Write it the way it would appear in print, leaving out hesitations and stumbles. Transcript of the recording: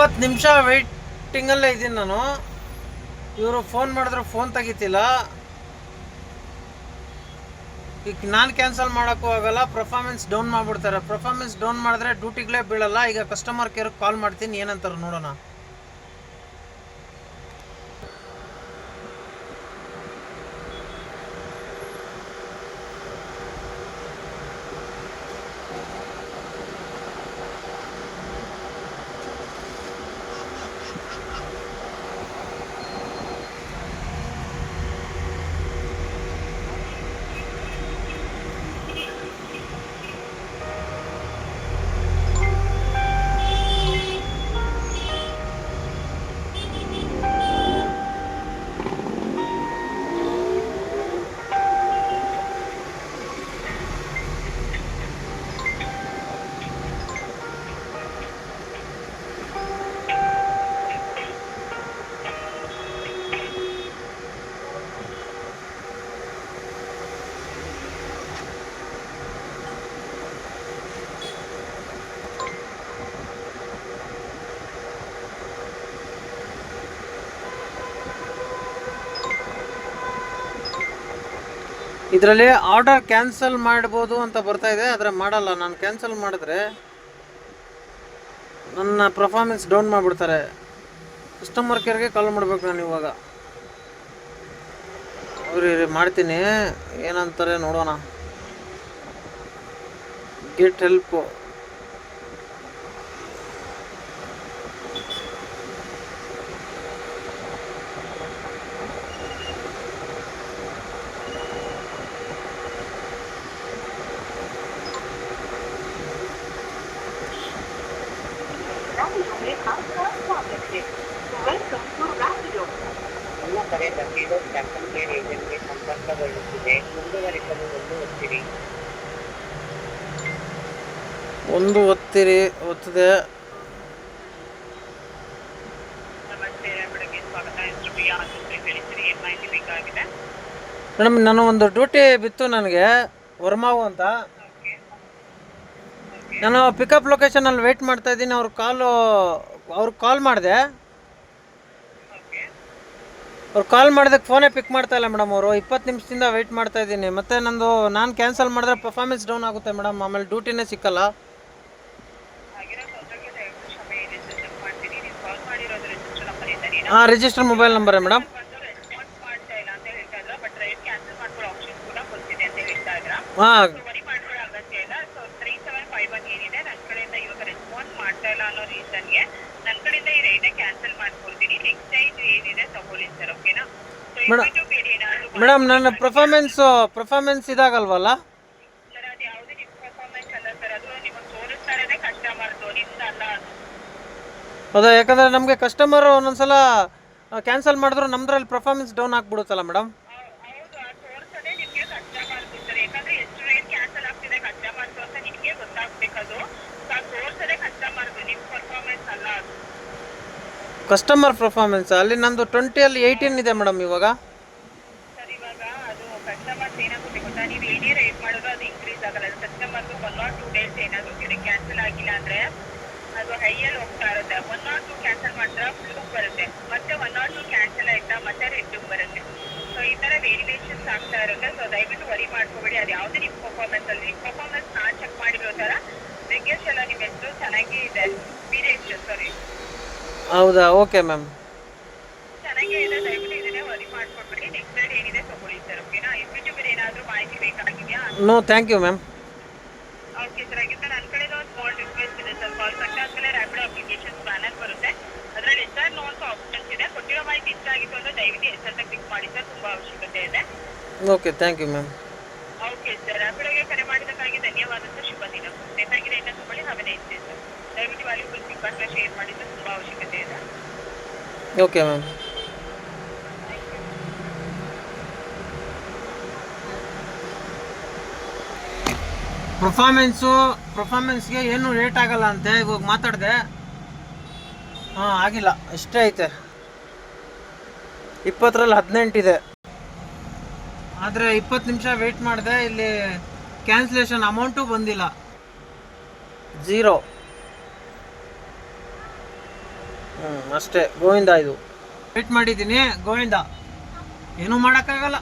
20 ನಿಮಿಷ ವೆಯ್ಟಿಂಗಲ್ಲೇ ಇದ್ದೀನಿ ನಾನು. ಇವರು ಫೋನ್ ಮಾಡಿದ್ರು ಫೋನ್ ತೆಗಿತಿಲ್ಲ. ಈಗ ನಾನು ಕ್ಯಾನ್ಸಲ್ ಮಾಡೋಕ್ಕೂ ಆಗಲ್ಲ, ಪರ್ಫಾರ್ಮೆನ್ಸ್ ಡೌನ್ ಮಾಡಿಬಿಡ್ತಾರೆ. ಪರ್ಫಾರ್ಮೆನ್ಸ್ ಡೌನ್ ಮಾಡಿದ್ರೆ ಡ್ಯೂಟಿಗಳೇ ಬೀಳಲ್ಲ. ಈಗ ಕಸ್ಟಮರ್ ಕೇರ್ಗೆ ಕಾಲ್ ಮಾಡ್ತೀನಿ, ಏನಂತಾರೆ ನೋಡೋಣ. ಇದರಲ್ಲಿ ಆರ್ಡರ್ ಕ್ಯಾನ್ಸಲ್ ಮಾಡ್ಬೋದು ಅಂತ ಬರ್ತಾ ಇದೆ, ಆದರೆ ಮಾಡಲ್ಲ. ನಾನು ಕ್ಯಾನ್ಸಲ್ ಮಾಡಿದ್ರೆ ನನ್ನ ಪರ್ಫಾರ್ಮೆನ್ಸ್ ಡೌನ್ ಮಾಡಿಬಿಡ್ತಾರೆ. ಕಸ್ಟಮರ್ ಕೇರ್ಗೆ ಕಾಲ್ ಮಾಡ್ಬೇಕು ನಾನು ಇವಾಗ. ಅವ್ರಿ ಮಾಡ್ತೀನಿ, ಏನಂತಾರೆ ನೋಡೋಣ. Get help. ನಿಮ್ಮ ಕರೆ ಬಂದಿರೋ ಕಸ್ಟಮರ್ ಕೇರ್ ಏಜೆಂಟ್ಗೆ ಸಂಪರ್ಕಗೊಳ್ಳುತ್ತಿದೆ, ಮುಂದುವರಿಸಲು ಒತ್ತಿರಿ. ಒತ್ತಿದೆ. ಮೇಡಮ್, ನಾನು ಒಂದು ಡ್ಯೂಟಿ ಬಿತ್ತು ನನಗೆ, ವರ್ಮಾವು ಅಂತ. ನಾನು ಪಿಕಪ್ ಲೊಕೇಶನಲ್ಲಿ ವೆಯ್ಟ್ ಮಾಡ್ತಾ ಇದ್ದೀನಿ. ಅವ್ರಿಗೆ ಕಾಲ್ ಮಾಡಿದೆ. ಅವ್ರು ಕಾಲ್ ಮಾಡಿದಕ್ಕೆ ಫೋನೇ ಪಿಕ್ ಮಾಡ್ತಾ ಇಲ್ಲ ಮೇಡಮ್. ಅವರು 20 ನಿಮಿಷದಿಂದ ವೆಯ್ಟ್ ಮಾಡ್ತಾ ಇದ್ದೀನಿ. ಮತ್ತು ನಾನು ಕ್ಯಾನ್ಸಲ್ ಮಾಡಿದ್ರೆ ಪರ್ಫಾರ್ಮೆನ್ಸ್ ಡೌನ್ ಆಗುತ್ತೆ ಮೇಡಮ್, ಆಮೇಲೆ ಡ್ಯೂಟಿನೇ ಸಿಕ್ಕಲ್ಲ. ಹಾಂ, ರಿಜಿಸ್ಟರ್ ಮೊಬೈಲ್ ನಂಬರೇ ಮೇಡಮ್. ಹಾಂ, ಮೇಡಮ್ ನನ್ನ ಪರ್ಫಾರ್ಮೆನ್ಸ್ ಇದಾಗಲ್ವಲ್ಲ? ಹೌದಾ? ಯಾಕಂದರೆ ನಮಗೆ ಕಸ್ಟಮರ್ ಒಂದೊಂದ್ಸಲ ಕ್ಯಾನ್ಸಲ್ ಮಾಡಿದ್ರು ನಮ್ದ್ರಲ್ಲಿ ಪರ್ಫಾರ್ಮೆನ್ಸ್ ಡೌನ್ ಆಗಿಬಿಡುತ್ತಲ್ಲ ಮೇಡಮ್. ಕಸ್ಟಮರ್ ಪರ್ಫಾರ್ಮೆನ್ಸ್ ಅಲ್ಲಿ ನಂದು 20ಅಲ್ಲಿ 18 ಇದೆ ಮೇಡಮ್ ಇವಾಗ. ಅದು ಹೈಯಲ್ಲಿ ಹೋಗ್ತಾ ಇರುತ್ತೆ. 1 or 2 ಕ್ಯಾನ್ಸಲ್ ಮಾಡಿದ್ರೆ ಬ್ಲೂ ಬರುತ್ತೆ, ಮತ್ತೆ 1 or 2 ಕ್ಯಾನ್ಸಲ್ ಆಯ್ತಾ ಮತ್ತೆ ರೆಡ್ ಬರುತ್ತೆ. ಸೊ ಈ ತರ ವೇರಿಯೇಷನ್ಸ್ ಆಗ್ತಾ ಇರುತ್ತೆ. ಸೊ ದಯವಿಟ್ಟು ವರಿ ಮಾಡ್ಕೋಬೇಡಿ. ಅದು ಯಾವುದೇ ನಿಮ್ಮ ಪರ್ಫಾರ್ಮೆನ್ಸ್ ಅಲ್ಲಿ ನಿಮ್ಮ ಪರ್ಫಾರ್ಮೆನ್ಸ್ ನಾನು ಚೆಕ್ ಮಾಡಿರೋ ತರ ವೆಂಕಟೇಶ್ ಎಲ್ಲ ನಿಮ್ಮ ಹೆಸರು ಚೆನ್ನಾಗಿ ಇದೆ. ಸಾರಿ, ಹೌದಾ? ಓಕೆ ಮ್ಯಾಮ್, ಚೆನ್ನಾಗೇ ಇದೆ. ದಯವಿಟ್ಟು ಇದನ್ನೇ ವರಿ ಮಾಡ್ಕೊಬೇಡಿ. ನೆಕ್ಸ್ಟ್ ಡೇಟ್ ಏನಿದೆ ತಗೊಳ್ಳಿ ಸರ್, ಓಕೆನಾ? ಇನ್ಬಿಟ್ಟು ಬೇರೆ ಏನಾದರೂ ಮಾಹಿತಿ ಬೇಕಾಗಿದೆಯಾ? No, thank you ma'am. Okay sir, ಹಾಗಿದ್ರೆ ನನ್ನ ಕಡೆಯಿಂದ ಒಂದು ಸ್ಮಾಲ್ ರಿಕ್ವೆಸ್ಟ್ ಇದೆ ಸರ್. ಕಾಲ್ ಕಟ್ ಆದಮೇಲೆ ರ್ಯಾಪಿಡ್ ಅಪ್ಲಿಕೇಶನ್ ಸ್ಕ್ಯಾನರ್ ಬರುತ್ತೆ, ಅದರಲ್ಲಿ SR ನೋಟ್ಸ್ ಆಪ್ಷನ್ಸ್ ಇದೆ. ಕೊಟ್ಟಿರೋ ಮಾಹಿತಿ ಇಷ್ಟ ಆಗಿತ್ತು ಅಂದರೆ ದಯವಿಟ್ಟು SR ಕ್ಲಿಕ್ ಮಾಡಿ ಸರ್, ತುಂಬ ಅವಶ್ಯಕತೆ ಇದೆ. Okay, thank you ma'am. Okay sir, ರ್ಯಾಪಿಡೋಗೆ ಕರೆ ಮಾಡಿದ್ದಕ್ಕಾಗಿ ಧನ್ಯವಾದ ಸರ್. ಶುಭ ದಿನ. ಬೇಕಾಗಿದೆ ಇನ್ನೂ ತಗೊಳ್ಳಿ. Have a nice day sir. ದಯವಿಟ್ಟು ವ್ಯಾಲ್ಯೂಬಲ್ ಫೀಡ್ಬ್ಯಾಕ್ನ ಶೇರ್ ಮಾಡಿ ಸರ್, ತುಂಬ ಅವಶ್ಯಕತೆ ಇದೆ. Okay ma'am. ಪರ್ಫಾರ್ಮೆನ್ಸ್ಗೆ ಏನು ರೇಟ್ ಆಗಲ್ಲ ಅಂತೆ. ಇವಾಗ ಮಾತಾಡಿದೆ, ಹಾಂ ಆಗಿಲ್ಲ, ಅಷ್ಟೇ ಐತೆ. 20ರಲ್ಲಿ 18 ಇದೆ. ಆದರೆ 20 ನಿಮಿಷ ವೆಯ್ಟ್ ಮಾಡಿದೆ, ಇಲ್ಲಿ ಕ್ಯಾನ್ಸಲೇಷನ್ ಅಮೌಂಟು ಬಂದಿಲ್ಲ, 0. ಅಷ್ಟೇ ಗೋವಿಂದ. ಇದು ವೆಯ್ಟ್ ಮಾಡಿದ್ದೀನಿ ಗೋವಿಂದ, ಏನೂ ಮಾಡೋಕ್ಕಾಗಲ್ಲ.